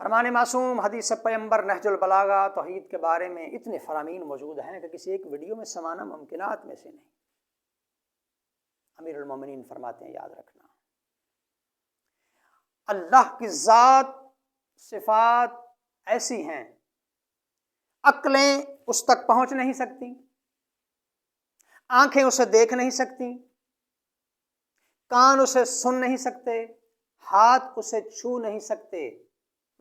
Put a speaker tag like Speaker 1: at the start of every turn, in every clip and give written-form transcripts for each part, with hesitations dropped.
Speaker 1: فرمان معصوم حدیث پیمبر نہج البلاغہ توحید کے بارے میں اتنے فرامین موجود ہیں کہ کسی ایک ویڈیو میں سمانا ممکنات میں سے نہیں۔ امیر المومنین فرماتے ہیں یاد رکھنا، اللہ کی ذات صفات ایسی ہیں عقلیں اس تک پہنچ نہیں سکتی، آنکھیں اسے دیکھ نہیں سکتی، کان اسے سن نہیں سکتے، ہاتھ اسے چھو نہیں سکتے،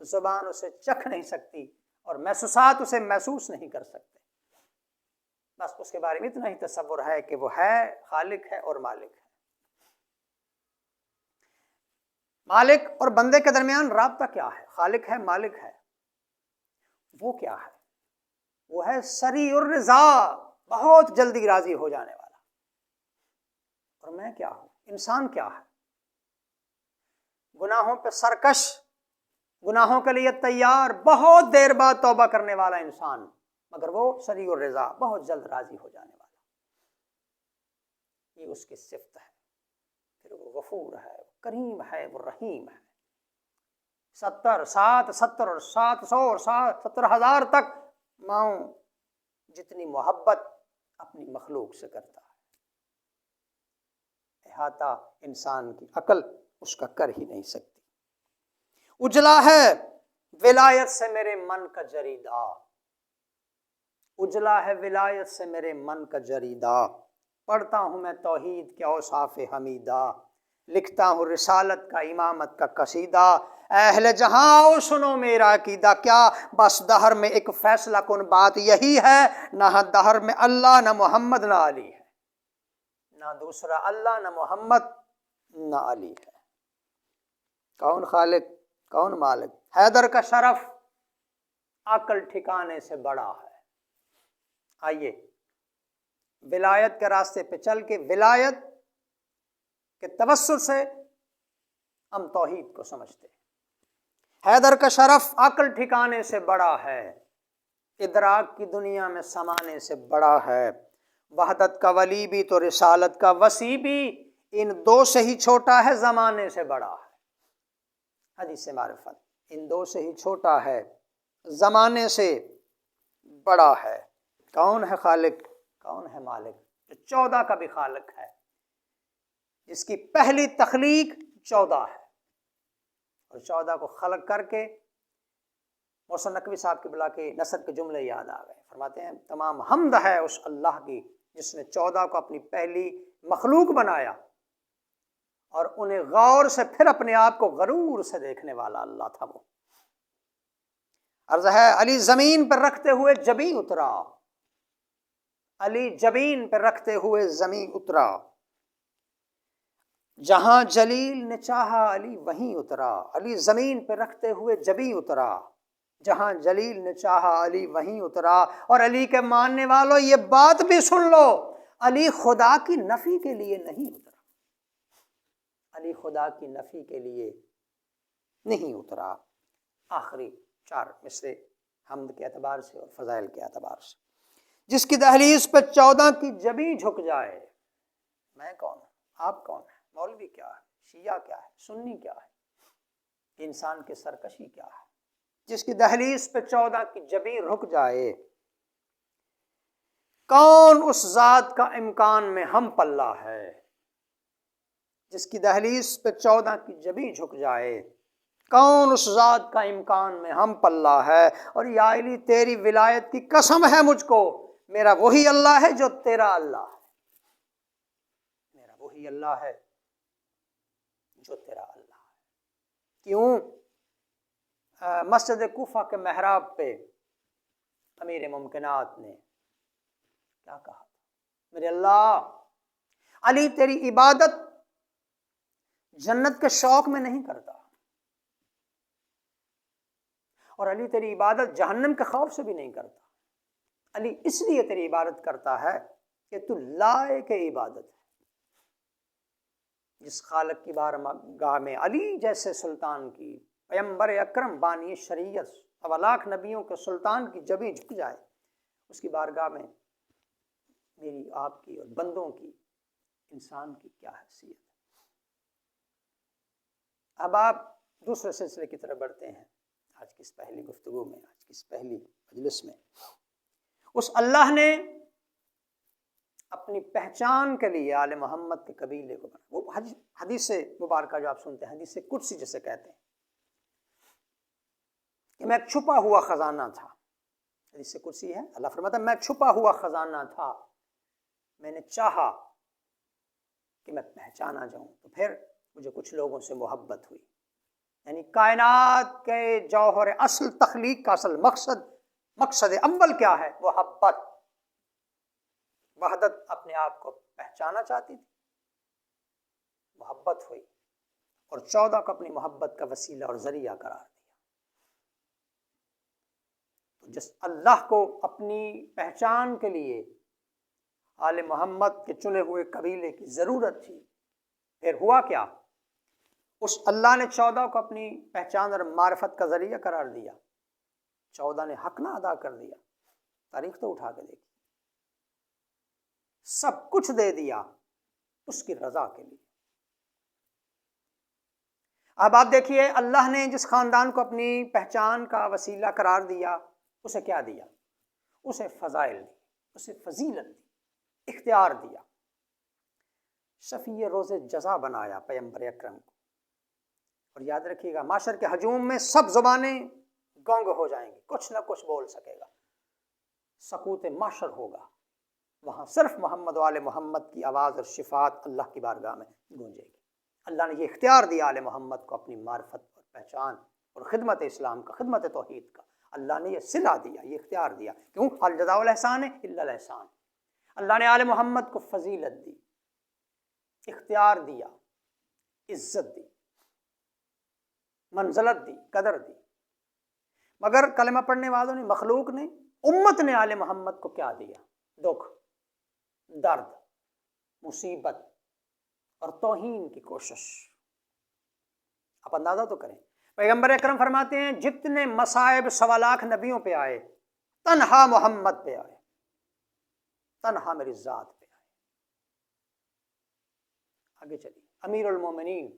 Speaker 1: زبان اسے چکھ نہیں سکتی، اور محسوسات اسے محسوس نہیں کر سکتے۔ بس اس کے بارے میں اتنا ہی تصور ہے کہ وہ ہے، خالق ہے اور مالک ہے۔ مالک اور بندے کے درمیان رابطہ کیا ہے؟ خالق ہے، مالک ہے، وہ کیا ہے؟ وہ ہے سریع الرضا، بہت جلدی راضی ہو جانے والا۔ اور میں کیا ہوں؟ انسان کیا ہے؟ گناہوں پہ سرکش، گناہوں کے لیے تیار، بہت دیر بعد توبہ کرنے والا انسان، مگر وہ سریع الرضا، بہت جلد راضی ہو جانے والا۔ یہ اس کی صفت ہے۔ پھر وہ غفور ہے، وہ کریم ہے، وہ رحیم ہے۔ 70 اور 700 اور 70,000 تک ماؤں جتنی محبت اپنی مخلوق سے کرتا ہے، احاطہ انسان کی عقل اس کا کر ہی نہیں سکتی۔ اجلا ہے ولایت سے میرے من کا جریدہ، اجلا ہے ولایت سے میرے من کا جریدہ، پڑھتا ہوں میں توحید کے اوصاف حمیدہ، لکھتا ہوں رسالت کا امامت کا قصیدہ، اہل جہاں آؤ سنو میرا عقیدہ، کیا بس دہر میں ایک فیصلہ کن بات یہی ہے، نہ دہر میں اللہ نہ محمد نہ علی ہے، نہ دوسرا اللہ نہ محمد نہ علی ہے۔ کون خالق، کون مالک؟ حیدر کا شرف عقل ٹھکانے سے بڑا ہے۔ آئیے ولایت کے راستے پہ چل کے ولایت کے توسل سے ہم توحید کو سمجھتے ہیں۔ حیدر کا شرف عقل ٹھکانے سے بڑا ہے، ادراک کی دنیا میں سمانے سے بڑا ہے، وحدت کا ولی بھی تو رسالت کا وسیع بھی، ان دو سے ہی چھوٹا ہے، زمانے سے بڑا ہے۔ حدیث معرفت، ان دو سے ہی چھوٹا ہے، زمانے سے بڑا ہے۔ کون ہے خالق، کون ہے مالک؟ جو 14 کا بھی خالق ہے، جس کی پہلی تخلیق 14 ہے، اور 14 کو خلق کر کے محسن نقوی صاحب کی بلا کے نثر کے جملے یاد آ گئے۔ فرماتے ہیں تمام حمد ہے اس اللہ کی جس نے 14 کو اپنی پہلی مخلوق بنایا، اور انہیں غور سے پھر اپنے آپ کو غرور سے دیکھنے والا اللہ تھا وہ۔ عرض ہے علی زمین پر رکھتے ہوئے جبیں اترا، علی جبین پہ رکھتے ہوئے زمین اترا، جہاں جلیل نے چاہا علی وہیں اترا، علی زمین پہ رکھتے ہوئے جبیں اترا، جہاں جلیل نے چاہا علی وہیں اترا۔ اور علی کے ماننے والوں یہ بات بھی سن لو، علی خدا کی نفی کے لیے نہیں اترا، علی خدا کی نفی کے لیے نہیں اترا۔ آخری 4 مصرے حمد کے اعتبار سے اور فضائل کے اعتبار سے، جس کی دہلیز پہ 14 کی جبیں جھک جائے۔ میں کون ہوں، آپ کون ہیں، مولوی کیا ہے، شیعہ کیا ہے، سنی کیا ہے، انسان کی سرکشی کیا ہے؟ جس کی دہلیز پہ 14 کی جبیں رک جائے، کون اس ذات کا امکان میں ہم پلہ ہے؟ جس کی دہلیز پہ 14 کی جبیں جھک جائے، کون اس ذات کا امکان میں ہم پلہ ہے؟ اور یا علی تیری ولایت کی قسم ہے مجھ کو، میرا وہی اللہ ہے جو تیرا اللہ ہے، میرا وہی اللہ ہے جو تیرا اللہ ہے۔ کیوں؟ مسجد کوفہ کے محراب پہ امیر ممکنات نے کیا کہا؟ میرے اللہ، علی تیری عبادت جنت کے شوق میں نہیں کرتا، اور علی تیری عبادت جہنم کے خوف سے بھی نہیں کرتا، علی اس لیے تیری عبادت کرتا ہے کہ تو لائق عبادت ہے۔ جس خالق کی بارگاہ میں علی جیسے سلطان کی، پیمبر اکرم بانی شریعت، 1,00,000 نبیوں کے سلطان کی جبیں جھک جائے، اس کی بارگاہ میں میری، آپ کی اور بندوں کی، انسان کی کیا حیثیت ہے؟ اب آپ دوسرے سلسلے کی طرف بڑھتے ہیں۔ آج کی اس پہلی گفتگو میں، آج کی اس پہلی مجلس میں، اس اللہ نے اپنی پہچان کے لیے آل محمد کے قبیلے کو بنا. وہ حدیث مبارکہ جو آپ سنتے ہیں، حدیث قدسی جسے کہتے ہیں کہ میں ایک چھپا ہوا خزانہ تھا. حدیث قدسی ہے، اللہ فرماتا ہے میں چھپا ہوا خزانہ تھا، میں نے چاہا کہ میں پہچانا جاؤں، تو پھر مجھے کچھ لوگوں سے محبت ہوئی. یعنی کائنات کے جوہر اصل، تخلیق کا اصل مقصد اول کیا ہے؟ محبت. وحدت اپنے آپ کو پہچانا چاہتی تھی، محبت ہوئی، اور 14 کو اپنی محبت کا وسیلہ اور ذریعہ قرار دیا. تو جس اللہ کو اپنی پہچان کے لیے آل محمد کے چنے ہوئے قبیلے کی ضرورت تھی، پھر ہوا کیا؟ اس اللہ نے 14 کو اپنی پہچان اور معرفت کا ذریعہ قرار دیا. 14 نے حق نہ ادا کر دیا. تاریخ تو اٹھا کے دیکھی، سب کچھ دے دیا اس کی رضا کے لیے. اب آپ دیکھیے، اللہ نے جس خاندان کو اپنی پہچان کا وسیلہ قرار دیا، اسے کیا دیا؟ اسے فضائل دی، اسے فضیلت دی، اختیار دیا. شفیع روز جزا بنایا پیغمبر اکرم کو. اور یاد رکھیے گا، معاشر کے ہجوم میں سب زبانیں گونگ ہو جائیں گی، کچھ نہ کچھ بول سکے گا، سکوت معاشر ہوگا. وہاں صرف محمد و آل محمد کی آواز اور شفاعت اللہ کی بارگاہ میں گونجے گی. اللہ نے یہ اختیار دیا آل محمد کو اپنی معرفت اور پہچان اور خدمت اسلام کا، خدمت توحید کا. اللہ نے یہ صلہ دیا، یہ اختیار دیا. کیوں؟ الجزاء الاحسان الا الاحسان. اللہ نے آل محمد کو فضیلت دی، اختیار دیا، عزت دی، منزلت دی، قدر دی. مگر کلمہ پڑھنے والوں نے، مخلوق نے، امت نے آل محمد کو کیا دیا؟ دکھ، درد، مصیبت اور توہین کی کوشش. آپ اندازہ تو کریں، پیغمبر اکرم فرماتے ہیں جتنے مصائب 1.25 لاکھ نبیوں پہ آئے، تنہا محمد پہ آئے، تنہا میری ذات پہ آئے. آگے چلیے. امیر المومنین،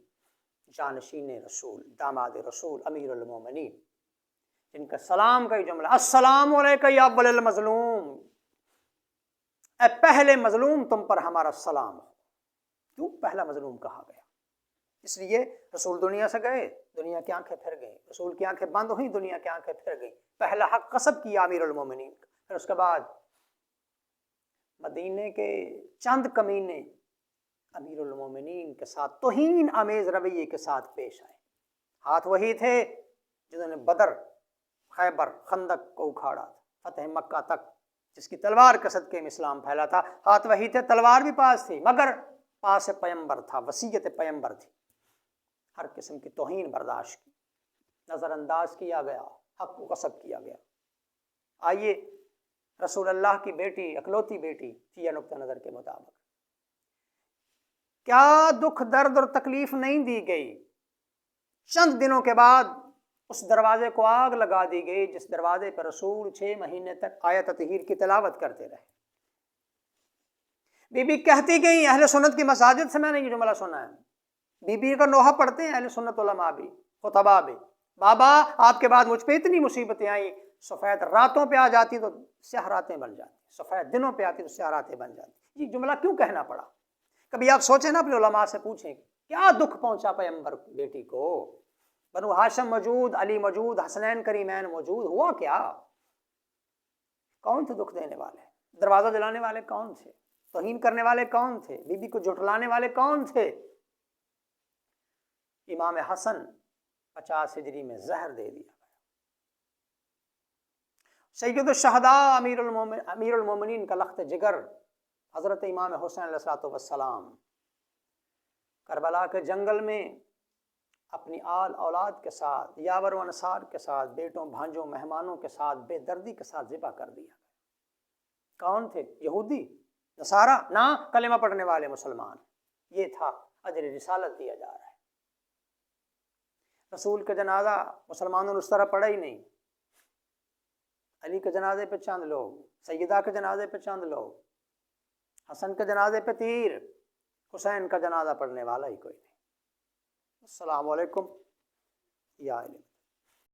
Speaker 1: جانشین رسول، داماد رسول، امیر المومنین، جن کا سلام کا ہی جملہ السلام علیکہ یا اول المظلوم، اے پہلے مظلوم تم پر ہمارا سلام ہو. کیوں پہلا مظلوم کہا گیا؟ اس لیے رسول دنیا سے گئے، دنیا کی آنکھیں پھر گئیں، رسول کی آنکھیں بند ہوئیں، دنیا کی آنکھیں پھر گئیں. پہلا حق قصب کیا امیر المومنین کا. پھر اس کے بعد مدینے کے چند کمینے امیر المومنین کے ساتھ توہین آمیز رویے کے ساتھ پیش آئے. ہاتھ وہی تھے جنہوں نے بدر، خیبر، خندق کو اکھاڑا تھا، فتح مکہ تک جس کی تلوار کے صدقے میں اسلام پھیلا تھا. ہاتھ وہی تھے، تلوار بھی پاس تھی، مگر پاس پیمبر تھا، وصیت پیمبر تھی. ہر قسم کی توہین برداشت کی، نظر انداز کیا گیا، حق کو غصب کیا گیا. آئیے رسول اللہ کی بیٹی، اکلوتی بیٹی تھی یہ نقطہ نظر کے مطابق، کیا دکھ، درد اور تکلیف نہیں دی گئی؟ چند دنوں کے بعد اس دروازے کو آگ لگا دی گئی جس دروازے پر رسول 6 مہینے تک آیت تطہیر کی تلاوت کرتے رہے. بی بی کہتی گئی، اہل سنت کی مساجد سے میں نے یہ جملہ سنا ہے، بی بی کا نوحہ پڑھتے ہیں اہل سنت علماء بھی، خطباء بھی، بابا آپ کے بعد مجھ پہ اتنی مصیبتیں آئیں، سفید راتوں پہ آ جاتی تو سیاہ راتیں بن جاتی، سفید دنوں پہ آتی تو سیاہ راتیں بن جاتی. یہ جملہ کیوں کہنا پڑا؟ کبھی آپ سوچیں نا، اپنے علماء سے پوچھیں کیا دکھ پہنچا پیغمبر بیٹی کو؟ بنو ہاشم موجود، علی موجود، حسنین کریمین موجود، ہوا کیا؟ کون تھے دکھ دینے والے؟ دروازہ جلانے والے کون تھے؟ توہین کرنے والے کون تھے؟ بی بی کو جھٹلانے والے کون تھے؟ امام حسن 50 ہجری میں زہر دے دیا. سید الشہداء امیر المومنین کا لخت جگر حضرت امام حسین علیہ السلام کربلا کے جنگل میں اپنی آل اولاد کے ساتھ، یاور و انصار کے ساتھ، بیٹوں بھانجوں مہمانوں کے ساتھ بے دردی کے ساتھ ذبح کر دیا. کون تھے؟ یہودی، نصارہ؟ نہ، کلمہ پڑھنے والے مسلمان. یہ تھا اجر رسالت دیا جا رہا ہے. رسول کا جنازہ مسلمانوں نے اس طرح پڑھا ہی نہیں. علی کے جنازے پہ چند لوگ، سیدہ کے جنازے پہ چند لوگ، حسن کے جنازے پہ تیر، حسین کا جنازہ پڑھنے والا ہی کوئی نہیں. السلام علیکم یا علم.